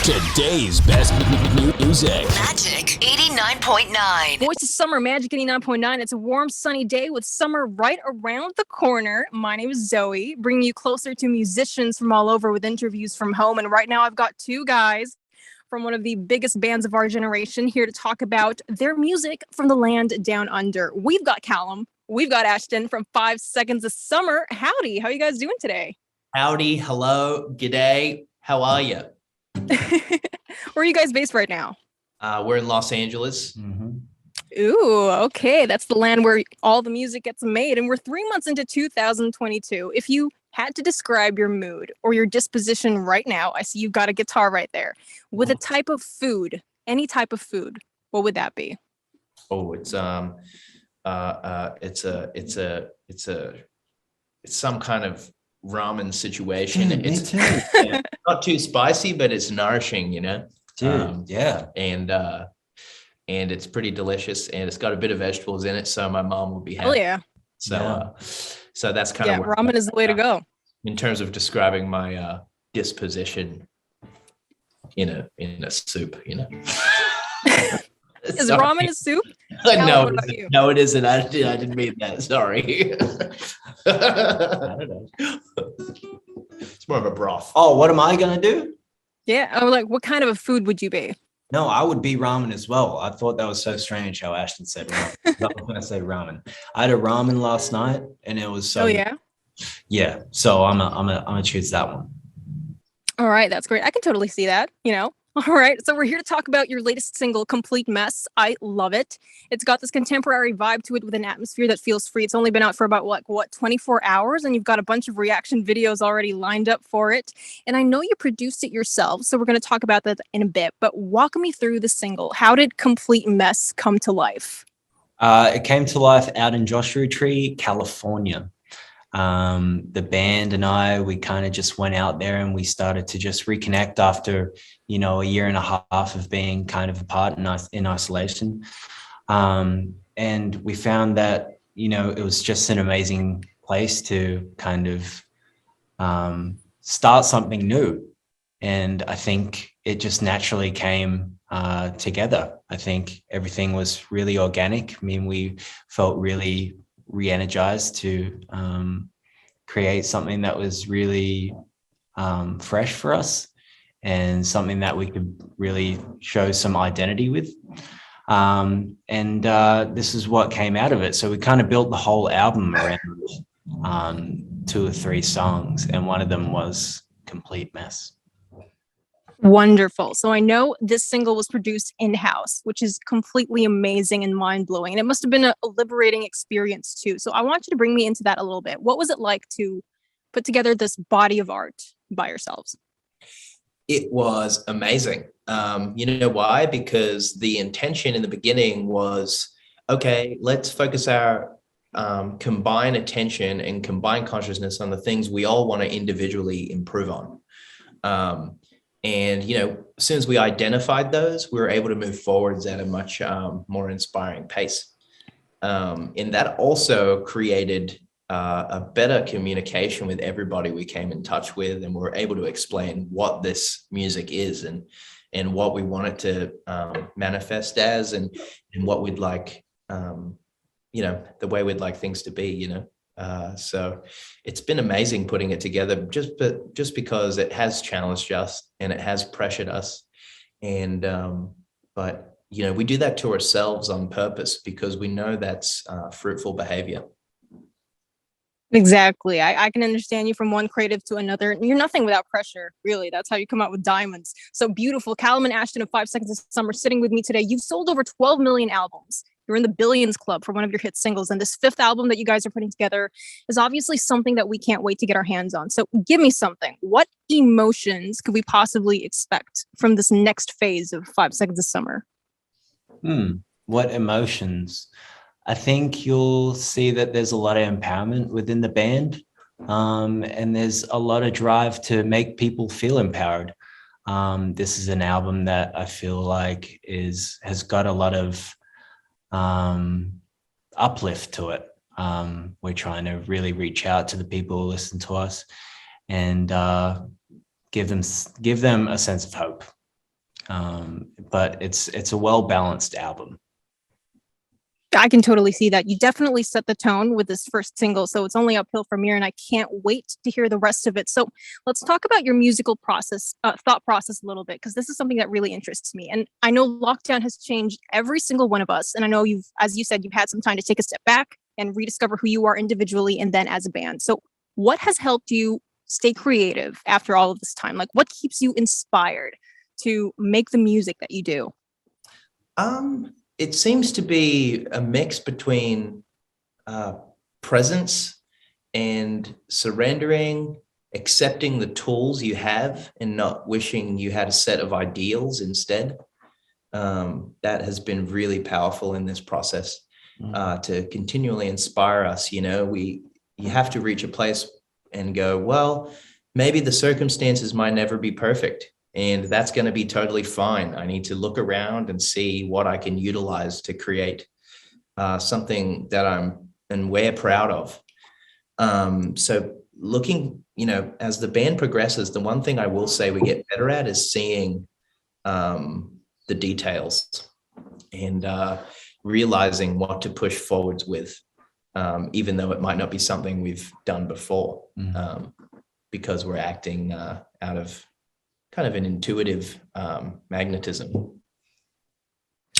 Today's best music. Magic 89.9. Voice of Summer, Magic 89.9. It's a warm, sunny day with summer right around the corner. My name is Zoe, bringing you closer to musicians from all over with interviews from home. And right now I've got two guys from one of the biggest bands of our generation here to talk about their music from the land down under. We've got Calum. We've got Ashton from 5 Seconds of Summer. Howdy. How are you guys doing today? Howdy. Hello. G'day. How are you? Where are you guys based right now? We're in Los Angeles. Mm-hmm. Ooh, okay. That's the land where all the music gets made. And we're 3 months into 2022. If you had to describe your mood or your disposition right now, I see you've got a guitar right there, with a type of food, any type of food, what would that be? Oh, it's some kind of ramen situation. It's not too spicy, but it's nourishing, you know. Dude, yeah. And it's pretty delicious, and it's got a bit of vegetables in it, so my mom would be happy. Oh yeah. So that's kind of where ramen is the way to go in terms of describing my disposition in a soup, you know. Is ramen a soup? No, it isn't. I didn't mean that. Sorry. I don't know. It's more of a broth. Oh, what am I gonna do? Yeah. I was like, what kind of a food would you be? No, I would be ramen as well. I thought that was so strange how Ashton said ramen. I was gonna say ramen. I had a ramen last night, and it was so. Oh yeah. Yeah. So I'm gonna choose that one. All right, that's great. I can totally see that. All right, so we're here to talk about your latest single, Complete Mess. I love it. It's got this contemporary vibe to it with an atmosphere that feels free. It's only been out for about, 24 hours, and you've got a bunch of reaction videos already lined up for it. And I know you produced it yourself, so we're going to talk about that in a bit. But walk me through the single. How did Complete Mess come to life? It came to life out in Joshua Tree, California. The band and we kind of just went out there and we started to just reconnect after, a year and a half of being kind of apart in isolation. And we found that, it was just an amazing place to kind of start something new. And I think it just naturally came together. I think everything was really organic. I mean, we felt really re-energized to create something that was really fresh for us and something that we could really show some identity with. And this is what came out of it. So we kind of built the whole album around 2 or 3 songs, and one of them was Complete Mess. Wonderful. So I know this single was produced in-house, which is completely amazing and mind-blowing. And it must have been a liberating experience too. So I want you to bring me into that a little bit. What was it like to put together this body of art by yourselves? It was amazing. You know why? Because the intention in the beginning was, okay, let's focus our combined attention and combined consciousness on the things we all want to individually improve on. And, as soon as we identified those, we were able to move forwards at a much more inspiring pace. And that also created a better communication with everybody we came in touch with, and we were able to explain what this music is and what we want it to manifest as, and what we'd like, the way we'd like things to be, So it's been amazing putting it together just because it has challenged us and it has pressured us. And, but, we do that to ourselves on purpose because we know that's fruitful behavior. Exactly. I can understand you from one creative to another. You're nothing without pressure, really. That's how you come out with diamonds. So beautiful. Calum and Ashton of 5 Seconds of Summer sitting with me today. You've sold over 12 million albums. You're in the billions club for one of your hit singles. And this 5th album that you guys are putting together is obviously something that we can't wait to get our hands on. So give me something. What emotions could we possibly expect from this next phase of 5 Seconds of Summer? What emotions? I think you'll see that there's a lot of empowerment within the band, and there's a lot of drive to make people feel empowered. This is an album that I feel like has got a lot of uplift to it. We're trying to really reach out to the people who listen to us and give them a sense of hope. But it's a well-balanced album. I can totally see that. You definitely set the tone with this first single, so it's only uphill from here, and I can't wait to hear the rest of it. So let's talk about your musical process, thought process a little bit, because this is something that really interests me. And I know lockdown has changed every single one of us, and I know as you said, you've had some time to take a step back and rediscover who you are individually and then as a band. So what has helped you stay creative after all of this time? Like, what keeps you inspired to make the music that you do? It seems to be a mix between presence and surrendering, accepting the tools you have and not wishing you had a set of ideals instead. That has been really powerful in this process to continually inspire us. You have to reach a place and go, well, maybe the circumstances might never be perfect. And that's going to be totally fine. I need to look around and see what I can utilize to create something that we're proud of. So looking, as the band progresses, the one thing I will say we get better at is seeing the details and realizing what to push forwards with, even though it might not be something we've done before, because we're acting out of kind of an intuitive magnetism.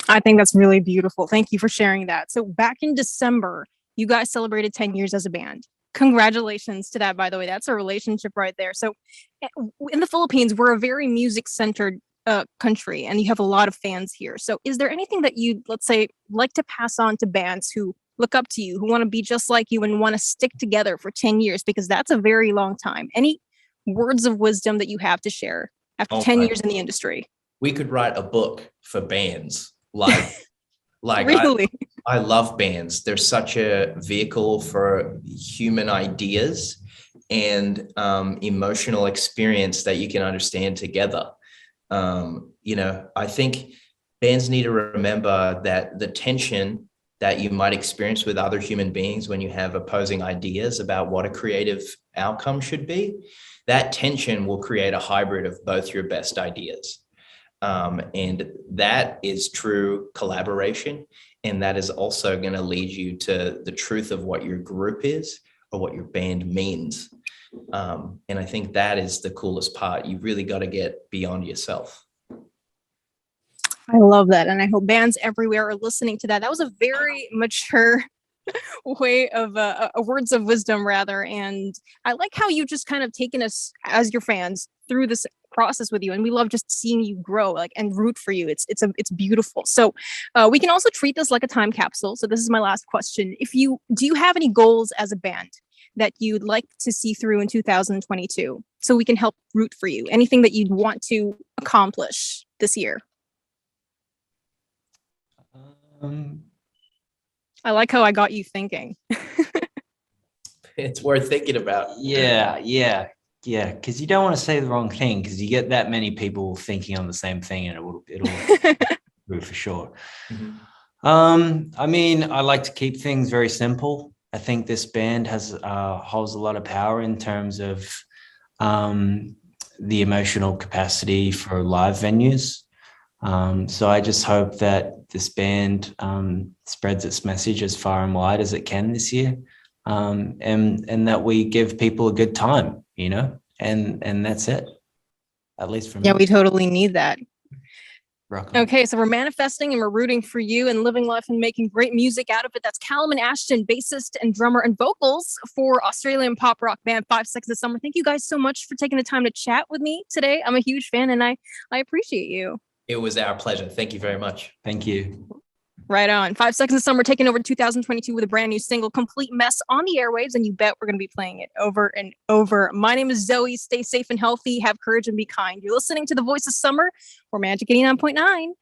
I think that's really beautiful. Thank you for sharing that. So back in December, you guys celebrated 10 years as a band. Congratulations to that, by the way. That's a relationship right there. So in the Philippines, we're a very music-centered country, and you have a lot of fans here. So is there anything that you'd, let's say, like to pass on to bands who look up to you, who want to be just like you and want to stick together for 10 years? Because that's a very long time. Any words of wisdom that you have to share after 10 years in the industry? We could write a book for bands. Like Really? I love bands. They're such a vehicle for human ideas and emotional experience that you can understand together. I think bands need to remember that the tension that you might experience with other human beings when you have opposing ideas about what a creative outcome should be, that tension will create a hybrid of both your best ideas. And that is true collaboration. And that is also going to lead you to the truth of what your group is or what your band means. And I think that is the coolest part. You've really got to get beyond yourself. I love that. And I hope bands everywhere are listening to that. That was a very mature way of words of wisdom, rather. And I like how you just kind of taken us as your fans through this process with you, and we love just seeing you grow and root for you. It's beautiful. So we can also treat this like a time capsule. So this is my last question. Do you have any goals as a band that you'd like to see through in 2022, so we can help root for you? Anything that you'd want to accomplish this year? I like how I got you thinking. It's worth thinking about. Yeah. Because you don't want to say the wrong thing, because you get that many people thinking on the same thing, and it'll improve for sure. Mm-hmm. I mean, I like to keep things very simple. I think this band holds a lot of power in terms of the emotional capacity for live venues. So I just hope that this band spreads its message as far and wide as it can this year, and that we give people a good time, and that's it, at least for me. Yeah, we totally need that. Rock on. Okay, so we're manifesting and we're rooting for you and living life and making great music out of it. That's Calum and Ashton, bassist and drummer and vocals for Australian pop rock band 5 Seconds of Summer. Thank you guys so much for taking the time to chat with me today. I'm a huge fan, and I appreciate you. It was our pleasure. Thank you very much. Thank you. Right on. 5 Seconds of Summer taking over 2022 with a brand new single, Complete Mess, on the airwaves, and you bet we're going to be playing it over and over. My name is Zoe. Stay safe and healthy. Have courage and be kind. You're listening to The Voice of Summer or Magic 89.9.